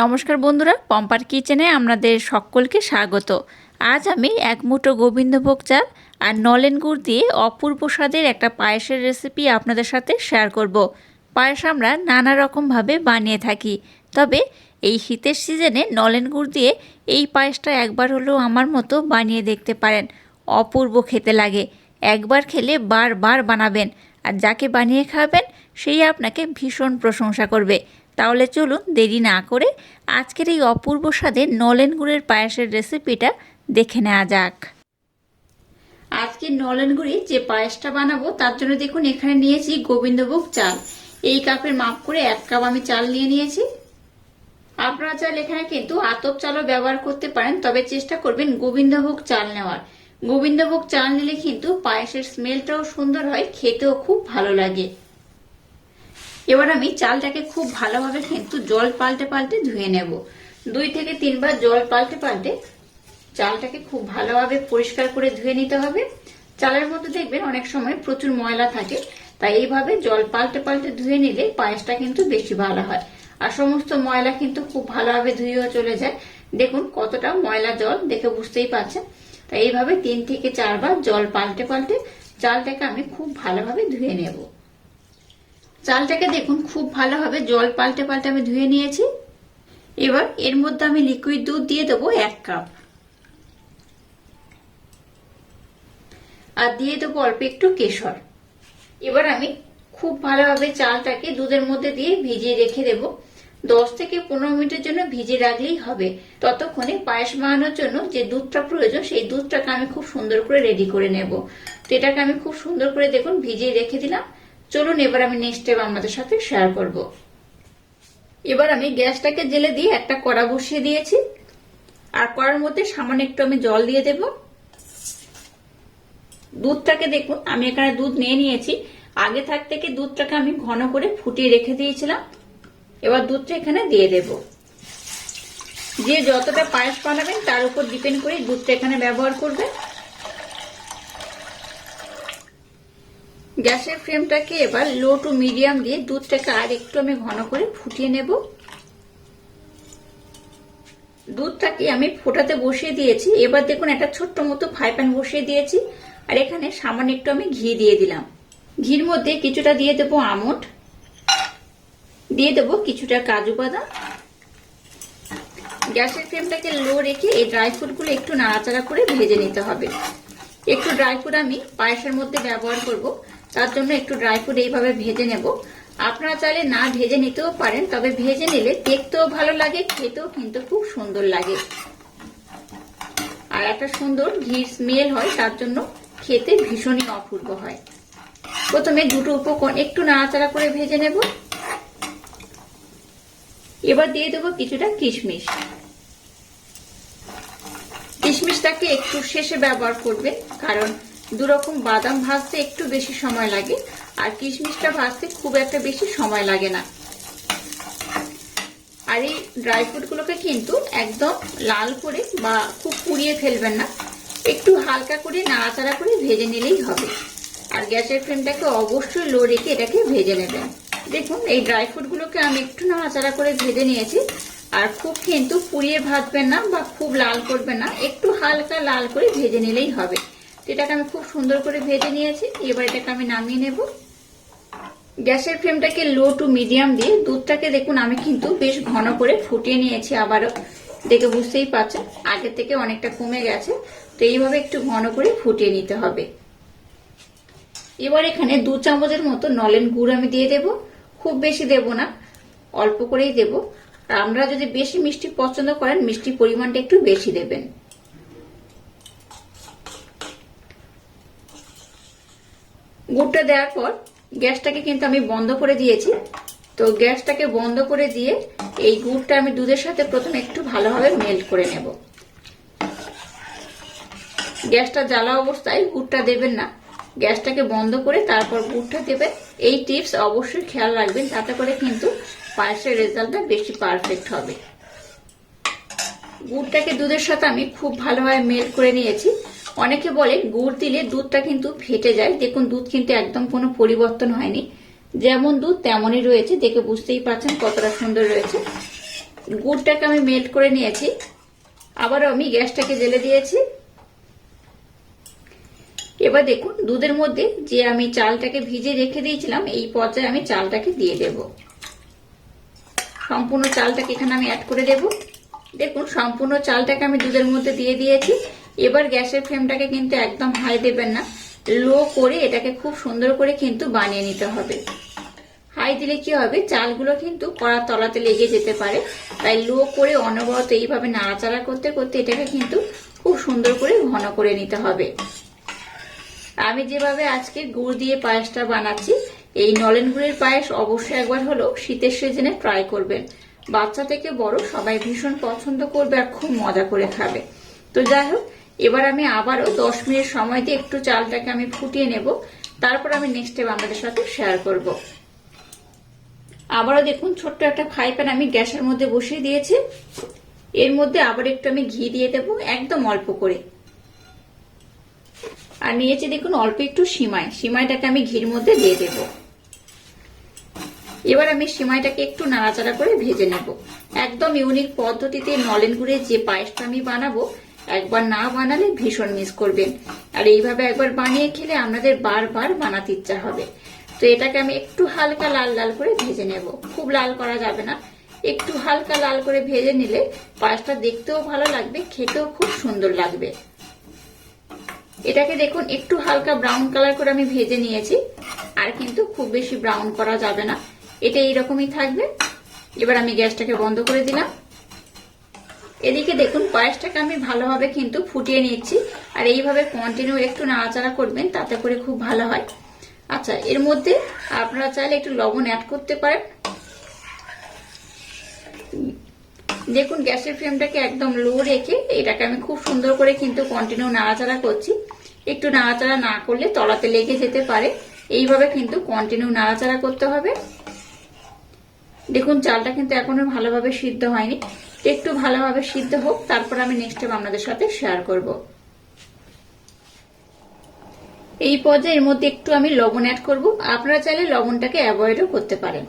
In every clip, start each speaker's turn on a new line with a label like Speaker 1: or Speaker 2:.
Speaker 1: নমস্কার বন্ধুরা, পম্পার কিচেনে আপনাদের সকলকে স্বাগত। আজ আমি এক মুঠো গোবিন্দভোগ চাল আর নলেন গুড় দিয়ে অপূর্ব স্বাদের একটা পায়েসের রেসিপি আপনাদের সাথে শেয়ার করব। পায়েস আমরা নানা রকমভাবে বানিয়ে থাকি, তবে এই শীতের সিজনে নলেন গুড় দিয়ে এই পায়েসটা একবার হলেও আমার মতো বানিয়ে দেখতে পারেন। অপূর্ব খেতে লাগে। একবার খেলে বারবার বানাবেন, আর যাকে বানিয়ে খাবেন সেই আপনাকে ভীষণ প্রশংসা করবে। তাহলে চলুন দেরি না করে আজকের এই অপূর্ব স্বাদের নলেন গুড়ের পায়েসের রেসিপিটা দেখে নেওয়া যাক। আজকে নলেন গুড়ে যে পায়েসটা বানাবো তার জন্য দেখুন এখানে নিয়েছি গোবিন্দভোগ চাল। এই কাপের মাপ করে 1 কাপ আমি চাল নিয়েছি। আপনারা চাইলে এখানে কিন্তু আতপ চালও ব্যবহার করতে পারেন, তবে চেষ্টা করবেন গোবিন্দভোগ চাল নেওয়ার। গোবিন্দভোগ চাল নিলে কিন্তু পায়েসের স্মেলটাও সুন্দর হয়, খেতেও খুব ভালো লাগে। এবার আমি চালটাকে খুব ভালোভাবে কিন্তু জল পাল্টে পাল্টে ধুয়ে নেব। 2 থেকে 3 বার জল পাল্টে পাল্টে চালটাকে খুব ভালোভাবে পরিষ্কার করে ধুয়ে নিতে হবে। চালের মধ্যে দেখবেন অনেক সময় প্রচুর ময়লা থাকে, তাই এইভাবে জল পাল্টে পাল্টে ধুয়ে নিলে পায়েসটা কিন্তু বেশি ভালো হয়। আর সমস্ত ময়লা কিন্তু খুব ভালোভাবে ধুয়েও চলে যায়। দেখুন কতটা ময়লা জল, দেখে বুঝতেই পারছেন। তাই এইভাবে 3 থেকে 4 বার জল পাল্টে পাল্টে চালটাকে আমি খুব ভালোভাবে ধুয়ে নেব। চালটাকে দেখুন খুব ভালোভাবে জল পাল্টে পাল্টে আমি ধুয়ে নিয়েছি। এবার এর মধ্যে আমি লিকুইড দুধ দিয়ে দেবো 1 কাপ, আর দিয়ে দেবো অল্প একটু কেশর। এবার আমি খুব ভালোভাবে চালটাকে দুধের মধ্যে দিয়ে ভিজিয়ে রেখে দেব। 10 থেকে 15 মিনিটের জন্য ভিজিয়ে রাখলেই হবে। ততক্ষণে পায়েস বানানোর জন্য যে দুধটা প্রয়োজন সেই দুধটাকে আমি খুব সুন্দর করে রেডি করে নেব। তো এটাকে আমি খুব সুন্দর করে দেখুন ভিজিয়ে রেখে দিলাম। চলুন এবার আমি নেক্সট স্টেপ আমাদের সাথে শেয়ার করব। এবার আমি গ্যাসটাকে জেলে দিয়ে একটা কড়া বসিয়ে দিয়েছি, আর কড়ার মধ্যে সামান্য একটু আমি জল দিয়ে দেব। দুধটাকে দেখুন আমি এখানে দুধ নিয়েছি। আগে থেকে দুধটাকে আমি ঘন করে ফুটিয়ে রেখে দিয়েছিলাম। এবার দুধটা এখানে দিয়ে দেব। যে যতটা পায়েস বানাবেন তার উপর ডিপেন্ড করে দুধটা এখানে ব্যবহার করবেন। গ্যাসের ফ্লেমটাকে এবার লো টু মিডিয়াম দিয়ে দুধটাকে আর একটু আমি ঘন করে ফুটিয়ে নেব। দুধটাকে আমি ফোটাতে বসিয়ে দিয়েছি। এবার দেখুন একটা ছোট্ট মতো ফ্রাই প্যান বসিয়ে দিয়েছি, আর এখানে সামান্য একটু আমি ঘি দিয়ে দিলাম। ঘির মধ্যে কিছুটা দিয়ে দেবো আমন্ড, দিয়ে দেবো কিছুটা কাজু বাদাম। গ্যাসের ফ্লেমটাকে লো রেখে এই ড্রাই ফ্রুটগুলো একটু নাড়াচাড়া করে ভেজে নিতে হবে। একটু ড্রাই ফ্রুট আমি পায়েসের মধ্যে ব্যবহার করব, তার জন্য একটু ড্রাই ফ্রুট এইভাবে ভেজে নেব। আপনারা চাইলে না ভেজে নিতেও পারেন, তবে ভেজে নিলে দেখতেও ভালো লাগে, খেতেও কিন্তু খুব সুন্দর লাগে, আর একটা সুন্দর ঘির স্মেল হয়, তার জন্য খেতে ভীষণই অপূর্ব হয়। প্রথমে দুটো উপকরণ একটু নাড়াচাড়া করে ভেজে নেব। এবার দিয়ে দেবো কিছুটা কিশমিশ। কিশমিশটাকে একটু শেষে ব্যবহার করবেন, কারণ দুরকম বাদাম ভাজতে একটু বেশি সময় লাগে, আর কিশমিশটা ভাজতে খুব একটা বেশি সময় লাগে না। আর এই ড্রাই ফ্রুট গুলোকে কিন্তু একদম লাল করে বা খুব পুড়িয়ে ফেলবেন না, একটু হালকা করে নাড়াচাড়া করে ভেজে নিলেই হবে। আর গ্যাসের ফ্লেমটাকে অবশ্যই লো রেখে এটাকে ভেজে নেবেন। দেখুন এই ড্রাই ফ্রুট গুলোকে আমি একটু নাড়াচাড়া করে ভেজে নিয়েছি, আর খুব কিন্তু পুড়িয়ে ভাজবেন না বা খুব লাল করবেন না, একটু হালকা লাল করে ভেজে নিলেই হবে। এটাকে আমি খুব সুন্দর করে ভেজে নিয়েছি। এবার এটাকে আমি নামিয়ে নেব। গ্যাসের ফ্লেমটাকে লো টু মিডিয়াম দিয়ে দুধটাকে দেখুন আমি কিন্তু বেশ ঘন করে ফুটিয়ে নিয়েছি। আবারও দেখে বুঝতেই পারছেন আগে থেকে অনেকটা কমে গেছে। তো এইভাবে একটু ঘন করে ফুটিয়ে নিতে হবে। এবার এখানে 2 চামচের মতো নলেন গুড় আমি দিয়ে দেব। খুব বেশি দেব না, অল্প করেই দেব। আর আপনারা যদি বেশি মিষ্টি পছন্দ করেন মিষ্টির পরিমাণটা একটু বেশি দেবেন। গুড়টা দেওয়ার পর গ্যাসটাকে কিন্তু আমি বন্ধ করে দিয়েছি। তো গ্যাসটাকে বন্ধ করে দিয়ে এই গুড়টা আমি দুধের সাথে প্রথমে একটু ভালোভাবে মেল্ট করে নেব। গ্যাসটা জ্বালা অবস্থায় গুড়টা দেবেন না, গ্যাসটাকে বন্ধ করে তারপর গুড়টা দেবেন। এই টিপস অবশ্যই খেয়াল রাখবেন, তাতে করে কিন্তু পায়েসের রেজাল্টটা বেশি পারফেক্ট হবে। গুড়টাকে দুধের সাথে আমি খুব ভালোভাবে মেল্ট করে নিয়েছি। অনেকে বলে গুড় দিলে দুধটা কিন্তু ফেটে যায়। দেখুন দুধ কিন্তু একদম কোনো পরিবর্তন হয়নি, যেমন দুধ তেমনই রয়েছে। দেখে বুঝতেই পারছেন কতটা সুন্দর রয়েছে। গুড়টাকে আমি মেল্ট করে নিয়েছি। আবারও আমি গ্যাসটাকে জ্বেলে দিয়েছি। এবার দেখুন দুধের মধ্যে যে আমি চালটাকে ভিজে রেখে দিয়েছিলাম এই পর্যায়ে আমি চালটাকে দিয়ে দেব। সম্পূর্ণ চালটাকে এখানে আমি অ্যাড করে দেব। দেখুন সম্পূর্ণ চালটাকে আমি দুধের মধ্যে দিয়ে দিয়েছি। এবার গ্যাসের ফ্লেমটাকে কিন্তু একদম হাই দেবেন না, লো করে এটাকে খুব সুন্দর করে কিন্তু বানিয়ে নিতে হবে। হাই দিলে কি হবে, চালগুলো কিন্তু কড়ার তলাতে লেগে যেতে পারে, তাই লো করে অনবরত এইভাবে নাড়াচাড়া করতে করতে এটাকে কিন্তু খুব সুন্দর করে ঘন করে নিতে হবে। আমি যেভাবে আজকে গুড় দিয়ে পায়েসটা বানাচ্ছি, এই নলেন গুড়ের পায়েস অবশ্যই একবার হলো শীতের সিজনে ট্রাই করবেন। বাচ্চা থেকে বড় সবাই ভীষণ পছন্দ করবে আর খুব মজা করে খাবে। তো যাই হোক, এবার আমি আবারও 10 মিনিট সময় দিয়ে একটু চালটাকে আমি ফুটিয়ে নেব, তারপর আমি নেক্সট স্টেপ আপনাদের সাথে শেয়ার করব। আবারও দেখুন ছোট্ট একটা ফ্রাই প্যান আমি গ্যাসের মধ্যে বসিয়ে দিয়েছি। এর মধ্যে আবার একটু আমি ঘি দিয়ে দেবো, একদম অল্প করে। আর নিয়েছি দেখুন অল্প একটু সিমাই, সিমাইটাকে আমি ঘির মধ্যে দিয়ে দেব। এবার আমি সিমাইটাকে একটু নাড়াচাড়া করে ভেজে নেব। একদম ইউনিক পদ্ধতিতে নলেন গুড়ের যে পায়েসটা আমি বানাবো, একবার না বানালে ভীষণ মিস করবেন। আর এইভাবে একবার বানিয়ে খেলে আপনাদের বারবার বানাতে ইচ্ছা হবে। তো এটাকে আমি একটু হালকা লাল লাল করে ভেজে নেব, খুব লাল করা যাবে না, একটু হালকা লাল করে ভেজে নিলে পায়েসটা দেখতেও ভালো লাগবে, খেতেও খুব সুন্দর লাগবে। এটাকে দেখুন একটু হালকা ব্রাউন কালার করে আমি ভেজে নিয়েছি, আর কিন্তু খুব বেশি ব্রাউন করা যাবে না, এটা এইরকমই থাকবে। এবার আমি গ্যাসটাকে বন্ধ করে দিলাম। এদিকে দেখুন পায়েসটাকে আমি ভালোভাবে কিন্তু ফুটিয়ে নিচ্ছি, আর এইভাবে কন্টিনিউ একটু নাড়াচাড়া করবেন, তাতে করে খুব ভালো হয়। আচ্ছা, এর মধ্যে আপনারা চাইলে একটু লবণ অ্যাড করতে পারেন। দেখুন গ্যাসের ফ্লেমটাকে একদম লো রেখে এটাকে আমি খুব সুন্দর করে কিন্তু কন্টিনিউ নাড়াচাড়া করছি। একটু নাড়াচাড়া না করলে তলাতে লেগে যেতে পারে, এইভাবে কিন্তু কন্টিনিউ নাড়াচাড়া করতে হবে। দেখুন চালটা কিন্তু এখনো ভালোভাবে সিদ্ধ হয়নি, একটু ভালোভাবে সিদ্ধ হোক, তারপর আমি নেক্সট টাইম আপনাদের সাথে শেয়ার করব। এই পর্যায়ে এর মধ্যে একটু আমি লবণ অ্যাড করব। আপনারা চাইলে লবণটাকে অ্যাভয়েডও করতে পারেন।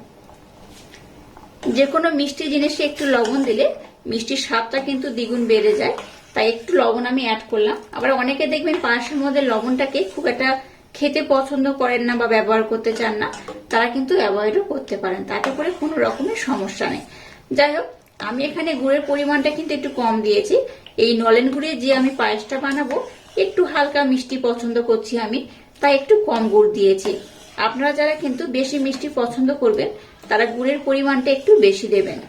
Speaker 1: যে কোনো মিষ্টি জিনিসে একটু লবণ দিলে মিষ্টির স্বাদটা কিন্তু দ্বিগুণ বেড়ে যায়, তাই একটু লবণ আমি অ্যাড করলাম। আবার অনেকে দেখবেন পায়েসের মধ্যে লবণটাকে খুব একটা খেতে পছন্দ করেন না বা ব্যবহার করতে চান না, তারা কিন্তু অ্যাভয়েডও করতে পারেন, তাতে করে কোনো রকমের সমস্যা নেই। যাই হোক, আমি এখানে গুড়ের পরিমাণটা কিন্তু একটু কম দিয়েছি। এই নলেন গুড়ে যে আমি পায়েসটা বানাবো একটু হালকা মিষ্টি পছন্দ করছি আমি, তাই একটু কম গুড় দিয়েছি। আপনারা যারা কিন্তু বেশি মিষ্টি পছন্দ করবেন তারা গুড়ের পরিমাণটা একটু বেশি দেবেন।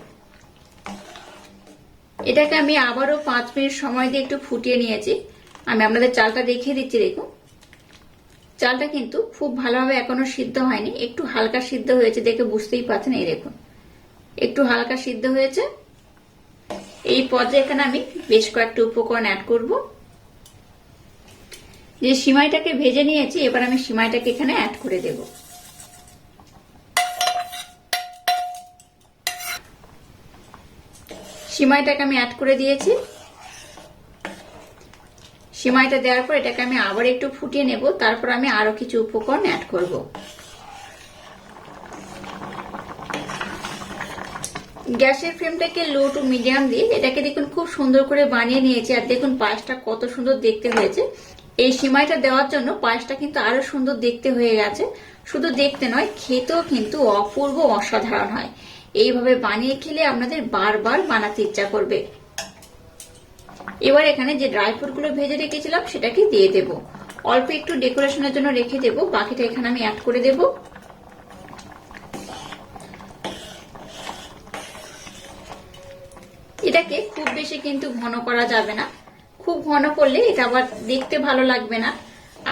Speaker 1: এটাকে আমি আবারও 5 মিনিট সময় দিয়ে একটু ফুটিয়ে নিয়েছি। আমি আপনাদের চালটা দেখিয়ে দিচ্ছি। দেখুন চালটা কিন্তু খুব ভালোভাবে এখনো সিদ্ধ হয়নি, একটু হালকা সিদ্ধ হয়েছে, দেখে বুঝতেই পারছেন। এই দেখুন একটু হালকা সিদ্ধ হয়েছে। এই পর্যায়ে এখানে আমি বেশ কয়েকটা উপকরণ অ্যাড করব। যে সিমাইটাকে ভেজে নিয়েছি, এবার আমি সিমাইটাকে এখানে অ্যাড করে দেব। সিমাইটাকে আমি অ্যাড করে দিয়েছি। সিমাইটা দেওয়ার পর এটাকে আমি আবার একটু ফুটিয়ে নেব, তারপর আমি আরো কিছু উপকরণ অ্যাড করব। গ্যাসের ফ্লেমটাকে লো টু মিডিয়াম দিয়ে এটাকে দেখুন খুব সুন্দর করে বানিয়ে নিয়েছি। আর দেখুন পায়েসটা কত সুন্দর দেখতে হয়েছে। এই সিমাইটা দেওয়ার জন্য পায়েসটা কিন্তু আরো সুন্দর দেখতে হয়ে গেছে। শুধু দেখতে নয়, খেতেও কিন্তু অপূর্ব অসাধারণ হয়। এইভাবে বানিয়ে খেলে আপনাদের বারবার বানাতে ইচ্ছা করবে। এবার এখানে যে ড্রাই ফ্রুট গুলো ভেজে রেখেছিলাম সেটাকে দিয়ে দেব। অল্প একটু ডেকোরেশনের জন্য রেখে দেব, বাকিটা এখানে আমি অ্যাড করে দেব। এটাকে খুব বেশি কিন্তু ঘন করা যাবে না, খুব ঘন করলে এটা আবার দেখতে ভালো লাগবে না।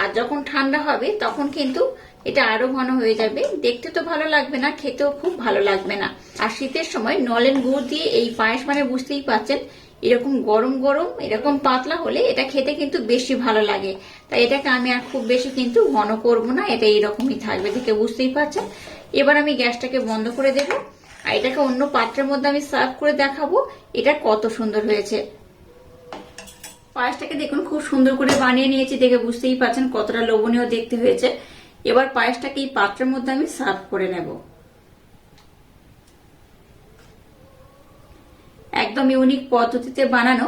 Speaker 1: আর যখন ঠান্ডা হবে তখন কিন্তু এটা আরো ঘন হয়ে যাবে, দেখতে তো ভালো লাগবে না, খেতেও খুব ভালো লাগবে না। আর শীতের সময় নলেন গুড় দিয়ে এই পায়েস মানে বুঝতেই পারছেন, এরকম গরম গরম এরকম পাতলা হলে এটা খেতে কিন্তু বেশি ভালো লাগে। তাই এটাকে আমি আর খুব বেশি কিন্তু ঘন করব না, এটা এইরকমই থাকবে, দেখে বুঝতেই পারছেন। এবার আমি গ্যাসটাকে বন্ধ করে দেব, আর এটাকে অন্য পাত্রের মধ্যে আমি সার্ভ করে দেখাবো এটা কত সুন্দর হয়েছে। পায়েসটাকে দেখুন খুব সুন্দর করে বানিয়ে নিয়েছি, দেখে বুঝতেই পারছেন কতটা লোভনীয় দেখতে হয়েছে। এবার পায়েসটাকে এই পাত্রের মধ্যে আমি সার্ভ করে নেব। একদম ইউনিক পদ্ধতিতে বানানো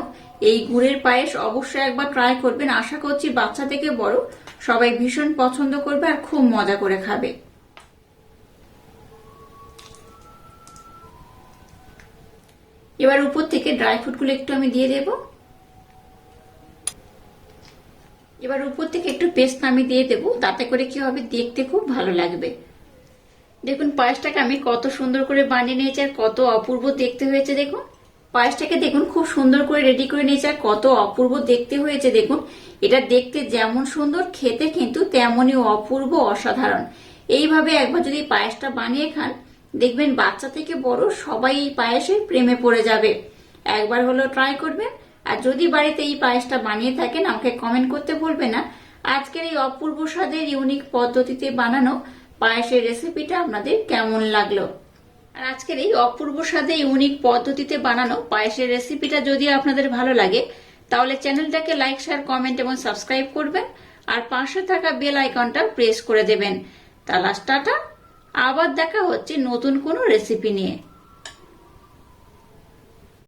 Speaker 1: এই গুড়ের পায়েস অবশ্যই একবার ট্রাই করবেন। আশা করছি বাচ্চা থেকে বড় সবাই ভীষণ পছন্দ করবে আর খুব মজা করে খাবে। এবার উপর থেকে ড্রাই ফ্রুটগুলো একটু আমি দিয়ে দেব। এবার উপর থেকে একটু পেস্ট আমি দিয়ে দেব, তাতে করে কি হবে, দেখতে খুব ভালো লাগবে। দেখুন পায়েসটাকে আমি কত সুন্দর করে বানিয়ে নিয়েছি আর কত অপূর্ব দেখতে হয়েছে। দেখুন পায়েসটাকে দেখুন খুব সুন্দর করে রেডি করে নিয়েছে আর কত অপূর্ব দেখতে হয়েছে। দেখুন এটা দেখতে যেমন সুন্দর, খেতে কিন্তু তেমনই অপূর্ব, অসাধারণ। এইভাবে একবার যদি পায়েসটা বানিয়ে খান, দেখবেন বাচ্চা থেকে বড় সবাই এই পায়েসের প্রেমে পড়ে যাবে। একবার হলো ট্রাই করবেন। আর যদি বাড়িতে এই পায়েসটা বানিয়ে থাকেন, আমাকে কমেন্ট করতে ভুলবেন না আজকের এই অপূর্ব স্বাদের ইউনিক পদ্ধতিতে বানানো পায়েসের রেসিপিটা আপনাদের কেমন লাগলো। আর আজকের এই অপূর্ব স্বাদে ইউনিক পদ্ধতিতে বানানো পায়েসের রেসিপিটা যদি আপনাদের ভালো লাগে, তাহলে চ্যানেলটাকে লাইক, শেয়ার, কমেন্ট এবং সাবস্ক্রাইব করবেন আর পাশে থাকা বেল আইকনটা প্রেস করে দেবেন। টাটা, আবার দেখা হচ্ছে নতুন কোনো রেসিপি নিয়ে।